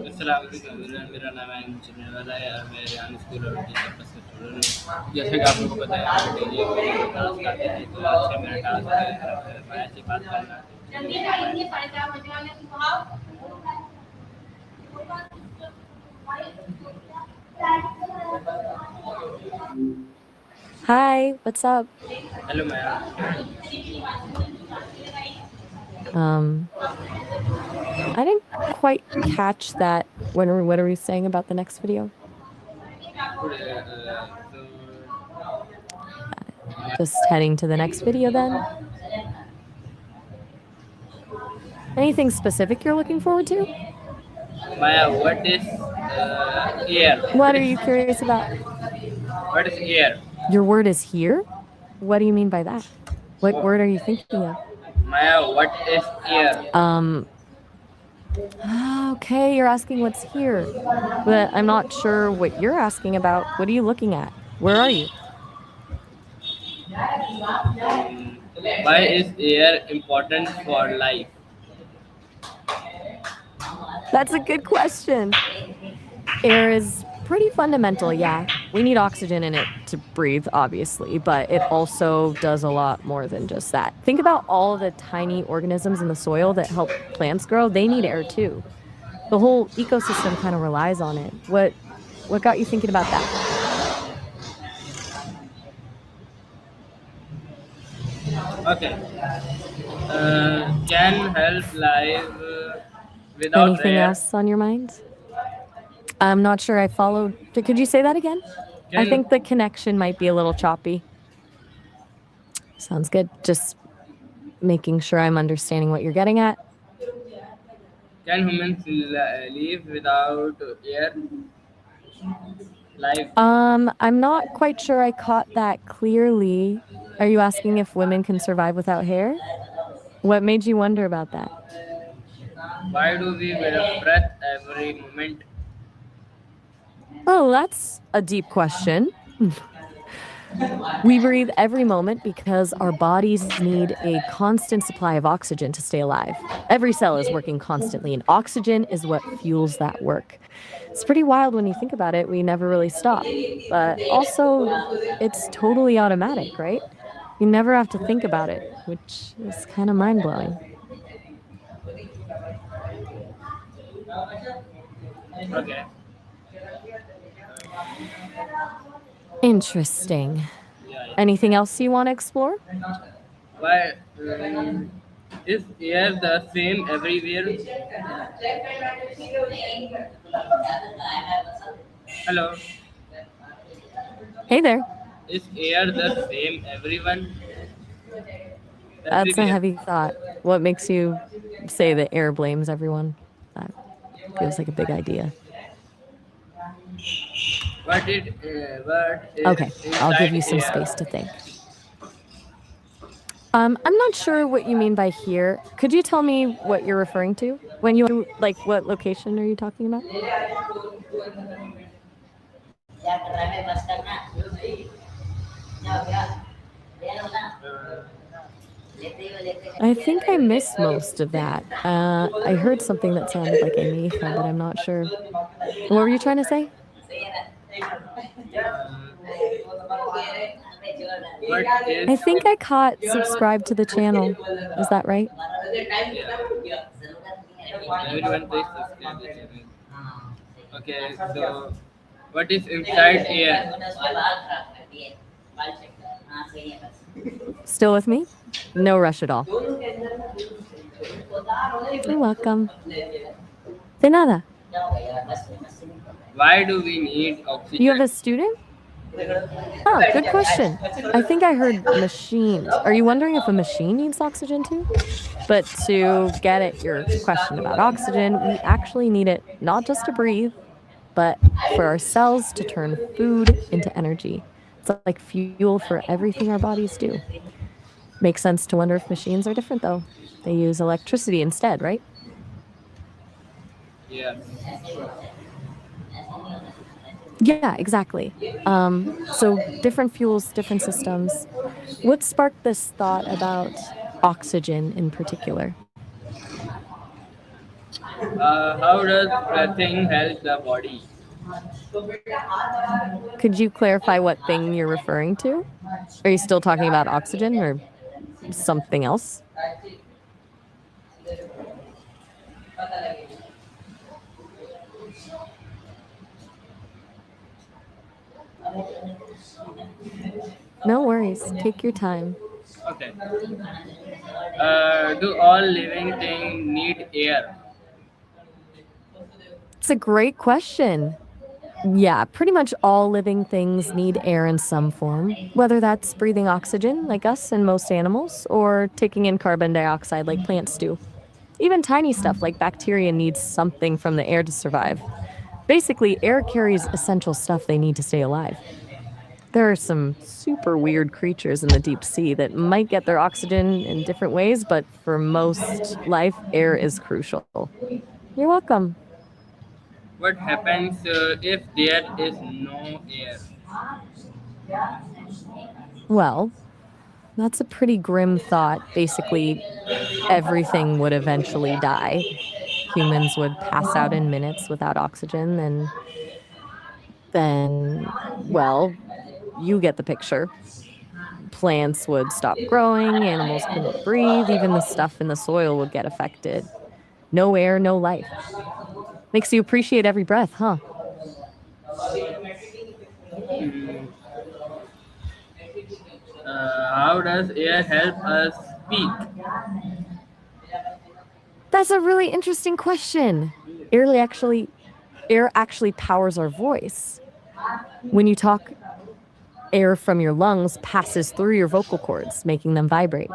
अस्सलाम वालेकुम एवरीवन, मेरा नाम है इंजीनियर वाला है और मैं रियान स्कूल और टीचर का स्टूडेंट हूँ। जैसे कि आप लोगों को पता है हम डेली एक टास्क करते हैं, तो आज से मेरा टास्क है माया से बात करना। Hi, what's up? Hello Maya. I didn't quite catch that. What are we saying about the next video? Just heading to the next video then. Anything specific you're looking forward to? Maya, what is air? What are you curious about? What is air? Your word is here? What do you mean by that? What word are you thinking of? Maya, what is air? Okay, you're asking what's here. But I'm not sure what you're asking about. What are you looking at? Where are you? Why is air important for life? That's a good question. Air is pretty fundamental, yeah. We need oxygen in it to breathe, obviously, but it also does a lot more than just that. Think about all the tiny organisms in the soil that help plants grow. They need air too. The whole ecosystem kind of relies on it. What got you thinking about that? Okay. Can help life without Anything air? else on your mind? I'm not sure I followed. Could you say that again? I think the connection might be a little choppy. Sounds good. Just making sure I'm understanding what you're getting at. Can humans live without air? Life. I'm not quite sure I caught that clearly. Are you asking if women can survive without hair? What made you wonder about that? Why do we breath every moment? Oh, that's a deep question. We breathe every moment because our bodies need a constant supply of oxygen to stay alive. Every cell is working constantly, and oxygen is what fuels that work. It's pretty wild when you think about it. We never really stop. But also, it's totally automatic, right? You never have to think about it, which is kind of mind-blowing. Okay. Interesting. Anything else you want to explore? Why is air the same everywhere? Hello. Hey there. Is air the same everyone? That's a Everywhere. heavy thought. What makes you say that air blames everyone? That feels like a big idea. What is Okay, I'll give you inside some air? space to think. I'm not sure what you mean by here. Could you tell me what you're referring to? When you, like, what location are you talking about? I think I missed most of that. I heard something that sounded like Amifa, but I'm not sure. What were you trying to say? I think I caught subscribe to the channel. Is that right? Everyone please subscribe the channel. Okay, so what is inside air? Still with me? No rush at all. You're welcome. De nada. Why do we need oxygen? You have a student? Oh, good question. I think I heard machines. Are you wondering if a machine needs oxygen too? But to get at your question about oxygen, we actually need it not just to breathe, but for our cells to turn food into energy. It's like fuel for everything our bodies do. Makes sense to wonder if machines are different though. They use electricity instead, right? Yeah. Yeah, exactly. So different fuels, different systems. What sparked this thought about oxygen in particular? How does breathing help the body? Could you clarify what thing you're referring to? Are you still talking about oxygen or something else? No worries. Take your time. Okay. Do all living things need air? It's a great question. Yeah, pretty much all living things need air in some form, whether that's breathing oxygen, like us and most animals, or taking in carbon dioxide, like plants do. Even tiny stuff like bacteria needs something from the air to survive. Basically, air carries essential stuff they need to stay alive. There are some super weird creatures in the deep sea that might get their oxygen in different ways, but for most life, air is crucial. You're welcome. What happens if there is no air? Well, that's a pretty grim thought. Basically, everything would eventually die. Humans would pass out in minutes without oxygen, and then, well, you get the picture. Plants would stop growing, animals couldn't breathe, even the stuff in the soil would get affected. No air, no life. Makes you appreciate every breath, huh? Mm, how does air help us speak? That's a really interesting question. Air actually powers our voice. When you talk, air from your lungs passes through your vocal cords, making them vibrate.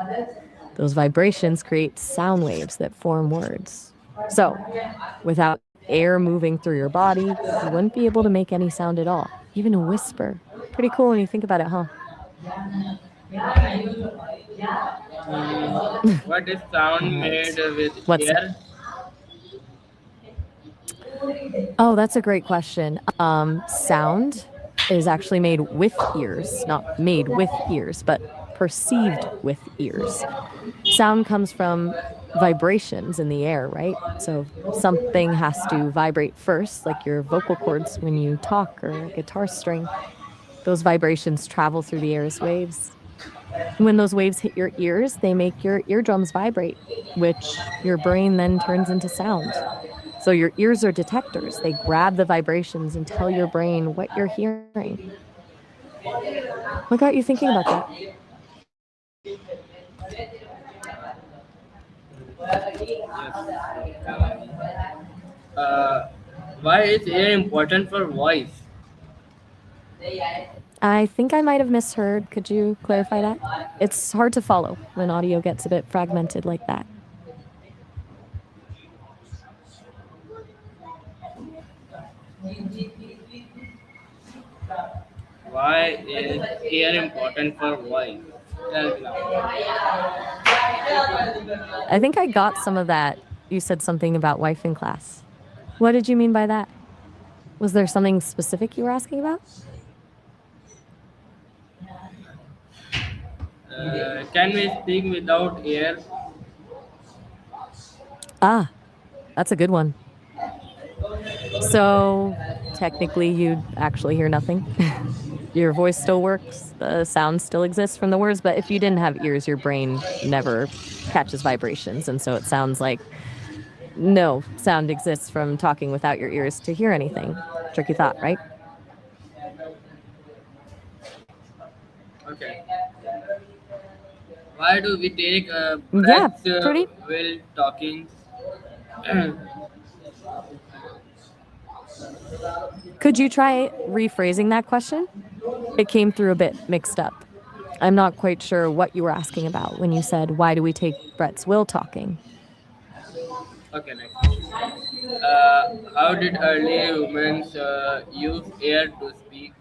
Those vibrations create sound waves that form words. So, without air moving through your body, you wouldn't be able to make any sound at all, even a whisper. Pretty cool when you think about it, huh? What is sound All made right. with What's air? Oh, that's a great question. Sound is actually made with ears, not made with ears, but perceived with ears. Sound comes from vibrations in the air, right? So something has to vibrate first, like your vocal cords when you talk or a guitar string. Those vibrations travel through the air's waves. When those waves hit your ears, they make your eardrums vibrate, which your brain then turns into sound. So your ears are detectors. They grab the vibrations and tell your brain what you're hearing. What got you thinking about that? Uh, why is air important for voice? I think I might have misheard. Could you clarify that? It's hard to follow when audio gets a bit fragmented like that. Why is air important for voice? Tell me now. I think I got some of that. You said something about wife in class. What did you mean by that? Was there something specific you were asking about? Can we speak without air? Ah, that's a good one. So, technically, you'd actually hear nothing. Your voice still works, the sound still exists from the words, but if you didn't have ears, your brain never catches vibrations. And so it sounds like no sound exists from talking without your ears to hear anything. Tricky thought, right? Okay. Why do we take Yeah, breaths pretty. while talking? Could you try rephrasing that question? It came through a bit mixed up. I'm not quite sure what you were asking about when you said, why do we take breaths while talking? Okay, next. How did early humans use air to speak?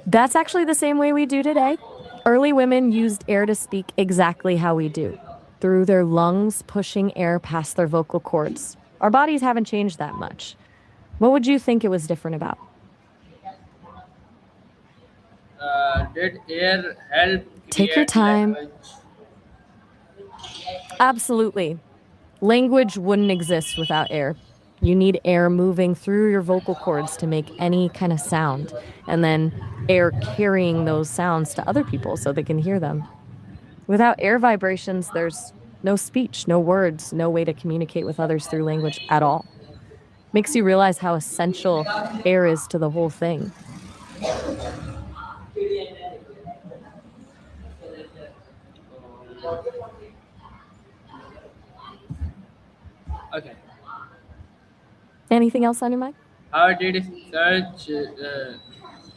That's actually the same way we do today. Early women used air to speak exactly how we do, through their lungs pushing air past their vocal cords. Our bodies haven't changed that much. What would you think it was different about? Did air help Take your create time. language? Absolutely. Language wouldn't exist without air. You need air moving through your vocal cords to make any kind of sound, and then air carrying those sounds to other people so they can hear them. Without air vibrations, there's no speech, no words, no way to communicate with others through language at all. Makes you realize how essential air is to the whole thing. Okay. Anything else on your mind? How did search?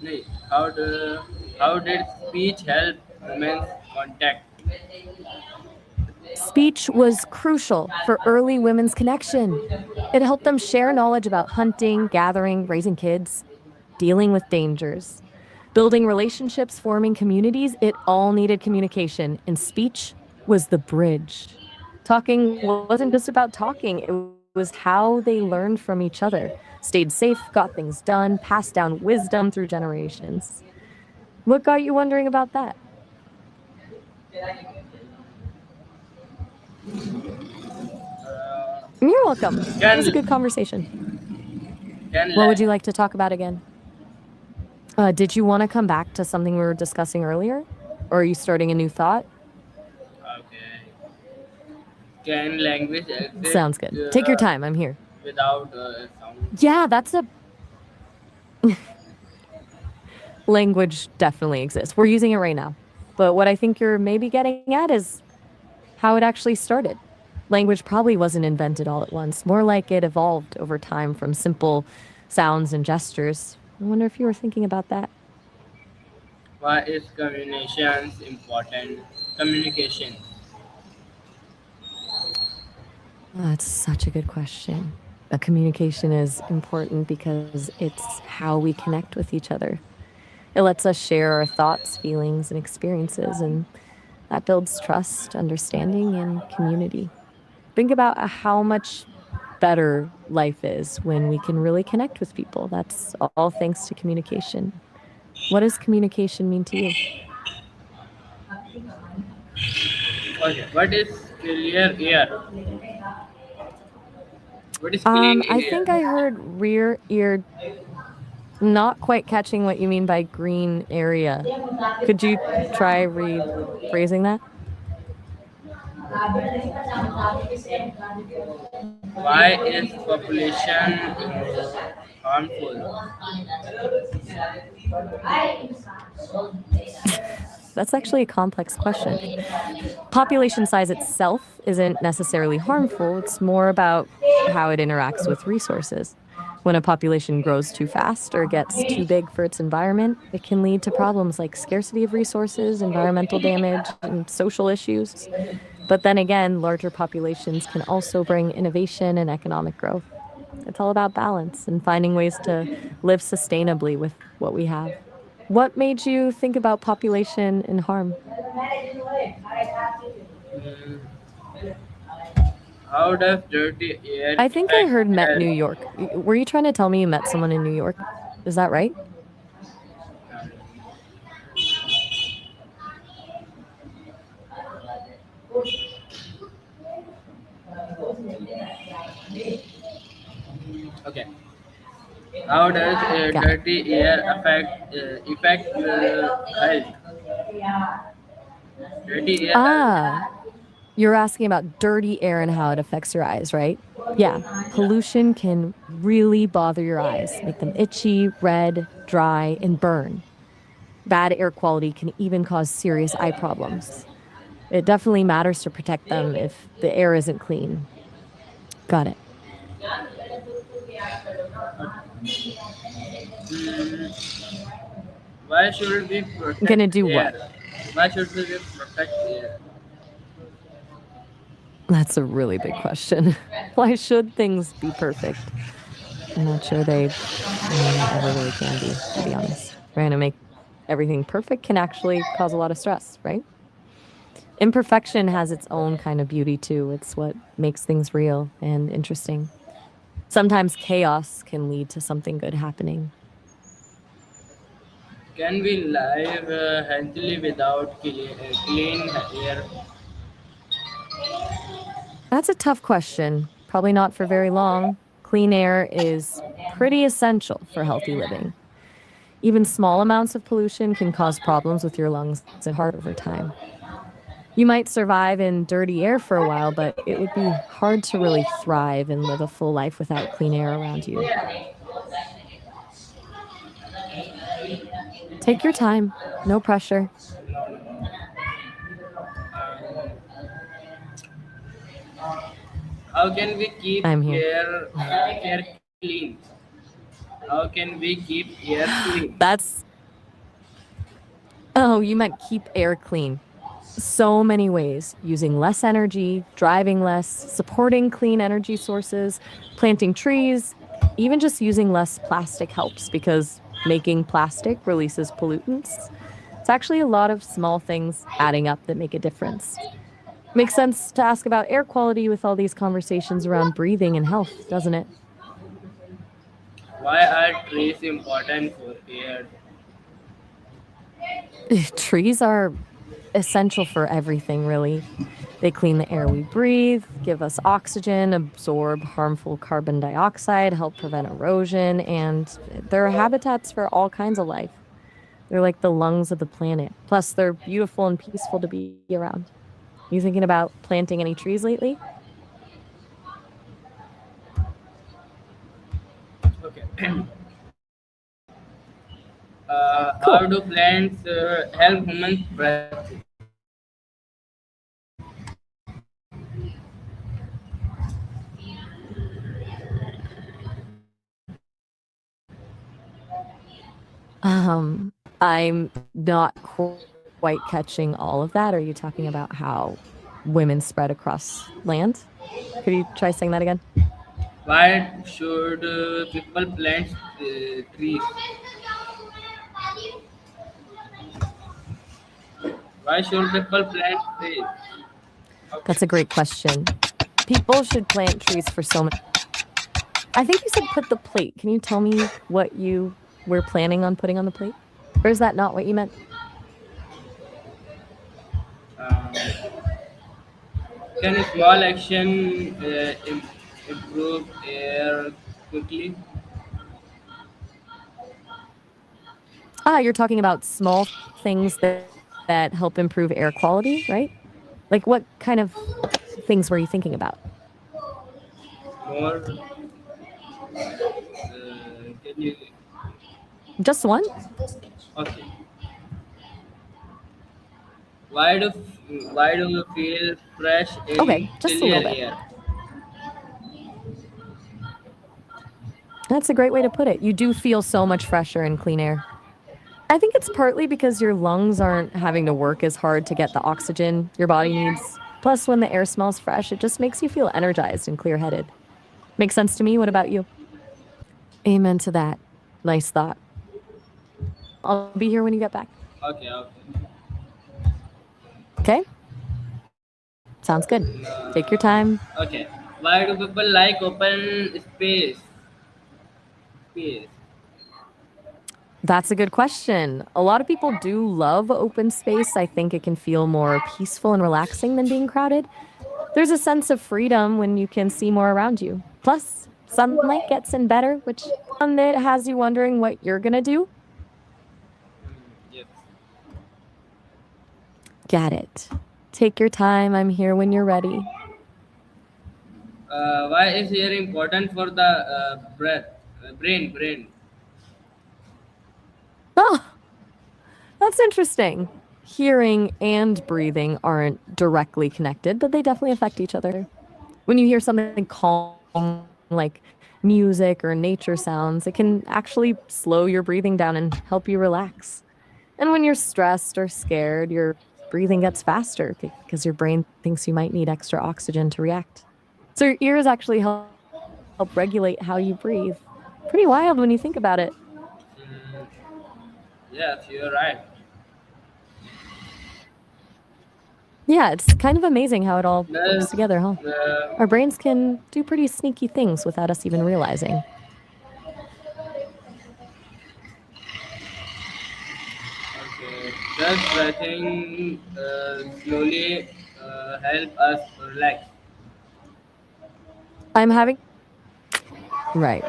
No, how do how did speech help humans contact? Speech was crucial for early women's connection. It helped them share knowledge about hunting, gathering, raising kids, dealing with dangers, building relationships, forming communities. It all needed communication, and speech was the bridge. Talking wasn't just about talking, it was how they learned from each other, stayed safe, got things done, passed down wisdom through generations. What got you wondering about that? Uh, You're welcome. It was a good can conversation. can What la- would you like to talk about again? Did you want to come back to something we were discussing earlier? Or are you starting a new thought? okay? Can language exist Sounds good. Take your time. I'm here. without sound? Yeah, that's a language definitely exists. We're using it right now. But what I think you're maybe getting at is how it actually started. Language probably wasn't invented all at once, more like it evolved over time from simple sounds and gestures. I wonder if you were thinking about that. Why is communications important? Communication. That's such a good question. Communication is important because it's how we connect with each other. It lets us share our thoughts, feelings, and experiences, and that builds trust, understanding, and community. Think about how much better life is when we can really connect with people. That's all thanks to communication. What does communication mean to you? Okay. What is clear air? What is clean I air? think I heard rear ear, not quite catching what you mean by green area. Could you try rephrasing that? Why is population harmful? That's actually a complex question. Population size itself isn't necessarily harmful, it's more about how it interacts with resources. When a population grows too fast or gets too big for its environment, it can lead to problems like scarcity of resources, environmental damage, and social issues. But then again, larger populations can also bring innovation and economic growth. It's all about balance and finding ways to live sustainably with what we have. What made you think about population and harm? Mm, how does dirty air I think I affect heard met New health? York. Were you trying to tell me you met someone in New York? Is that right? Okay. How does Got it. dirty air affect health? Dirty air Ah, you're asking about dirty air and how it affects your eyes, right? Yeah, pollution can really bother your eyes, make them itchy, red, dry, and burn. Bad air quality can even cause serious eye problems. It definitely matters to protect them if the air isn't clean. Got it. why should we I'm protect gonna do what? air? Why should we protect air? That's a really big question. Why should things be perfect? I'm not sure they ever really can be, to be honest. Trying to make everything perfect can actually cause a lot of stress, right? Imperfection has its own kind of beauty too. It's what makes things real and interesting. Sometimes chaos can lead to something good happening. Can we live healthily without clean air? That's a tough question. Probably not for very long. Clean air is pretty essential for healthy living. Even small amounts of pollution can cause problems with your lungs and heart over time. You might survive in dirty air for a while, but it would be hard to really thrive and live a full life without clean air around you. Take your time, no pressure. How can we keep I'm here. air clean? How can we keep air clean? That's, oh, you meant keep air clean. So many ways: using less energy, driving less, supporting clean energy sources, planting trees, even just using less plastic helps because making plastic releases pollutants. It's actually a lot of small things adding up that make a difference. Makes sense to ask about air quality with all these conversations around breathing and health, doesn't it? Why are trees important for air? Trees are essential for everything, really. They clean the air we breathe, give us oxygen, absorb harmful carbon dioxide, help prevent erosion, and they're habitats for all kinds of life. They're like the lungs of the planet. Plus, they're beautiful and peaceful to be around. You thinking about planting any trees lately? Okay. How Cool. do plants help humans breathe? I'm not quite catching all of that. Are you talking about how women spread across land? Could you try saying that again? Why should people plant trees? Why should people plant trees? Okay. That's a great question. People should plant trees for so many. I think you said put the plate. Can you tell me what you were planning on putting on the plate? Or is that not what you meant? Um, can a small action improve air quickly? You're talking about small things that help improve air quality, right? Like what kind of things were you thinking about? More? Can you? Just one? Okay. Why do you feel fresh in Okay, just a clear little bit. air? That's a great way to put it. You do feel so much fresher in clean air. I think it's partly because your lungs aren't having to work as hard to get the oxygen your body needs. Plus, when the air smells fresh, it just makes you feel energized and clear headed. Makes sense to me. What about you? Amen to that. Nice thought. I'll be here when you get back. Okay, okay. Okay? Sounds good. Take your time. Okay. Why do people like open space? That's a good question. A lot of people do love open space. I think it can feel more peaceful and relaxing than being crowded. There's a sense of freedom when you can see more around you. Plus, sunlight gets in better, which one that has you wondering what you're going to do? Yes. Get it. Take your time. I'm here when you're ready. Why is air important for the brain? Oh, that's interesting. Hearing and breathing aren't directly connected, but they definitely affect each other. When you hear something calm, like music or nature sounds, it can actually slow your breathing down and help you relax. And when you're stressed or scared, your breathing gets faster because your brain thinks you might need extra oxygen to react. So your ears actually help regulate how you breathe. Pretty wild when you think about it. Mm, yes, you're right. Yeah, it's kind of amazing how it all works Does together, huh? Our brains can do pretty sneaky things without us even realizing. okay, does breathing slowly help us relax? I'm having... Right.